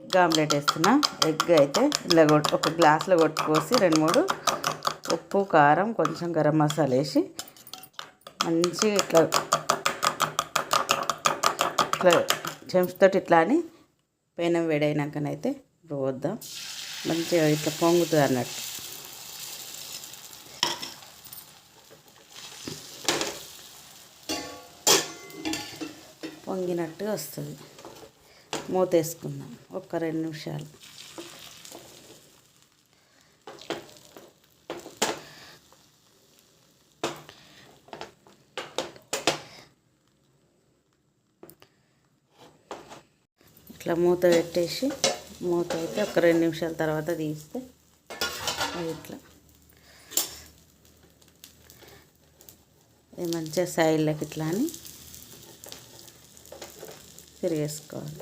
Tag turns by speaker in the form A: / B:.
A: Egg omelette వేస్తున్నా. Egg అయితే ఇలా ఒక గ్లాస్లో కొట్టుకోసి 2-3 ఉప్పు కారం కొంచెం గరం మసాలా వేసి మంచిగా ఇట్లా చెంచుతోటి ఇట్లా అని పెనం వేడైనాకనైతే పోద్దాం. మంచిగా ఇట్లా పొంగుతుంది అన్నట్టు. పొంగినట్టుగా వస్తుంది. మూత వేసుకుందాం ఒక 2 నిమిషాలు. ఇట్లా మూత పెట్టేసి మూత అయితే ఒక 2 నిమిషాల తర్వాత తీస్తే ఇట్లా మంచిగా సైడ్లకి ఇట్లా అని తిరిగేసుకోవాలి.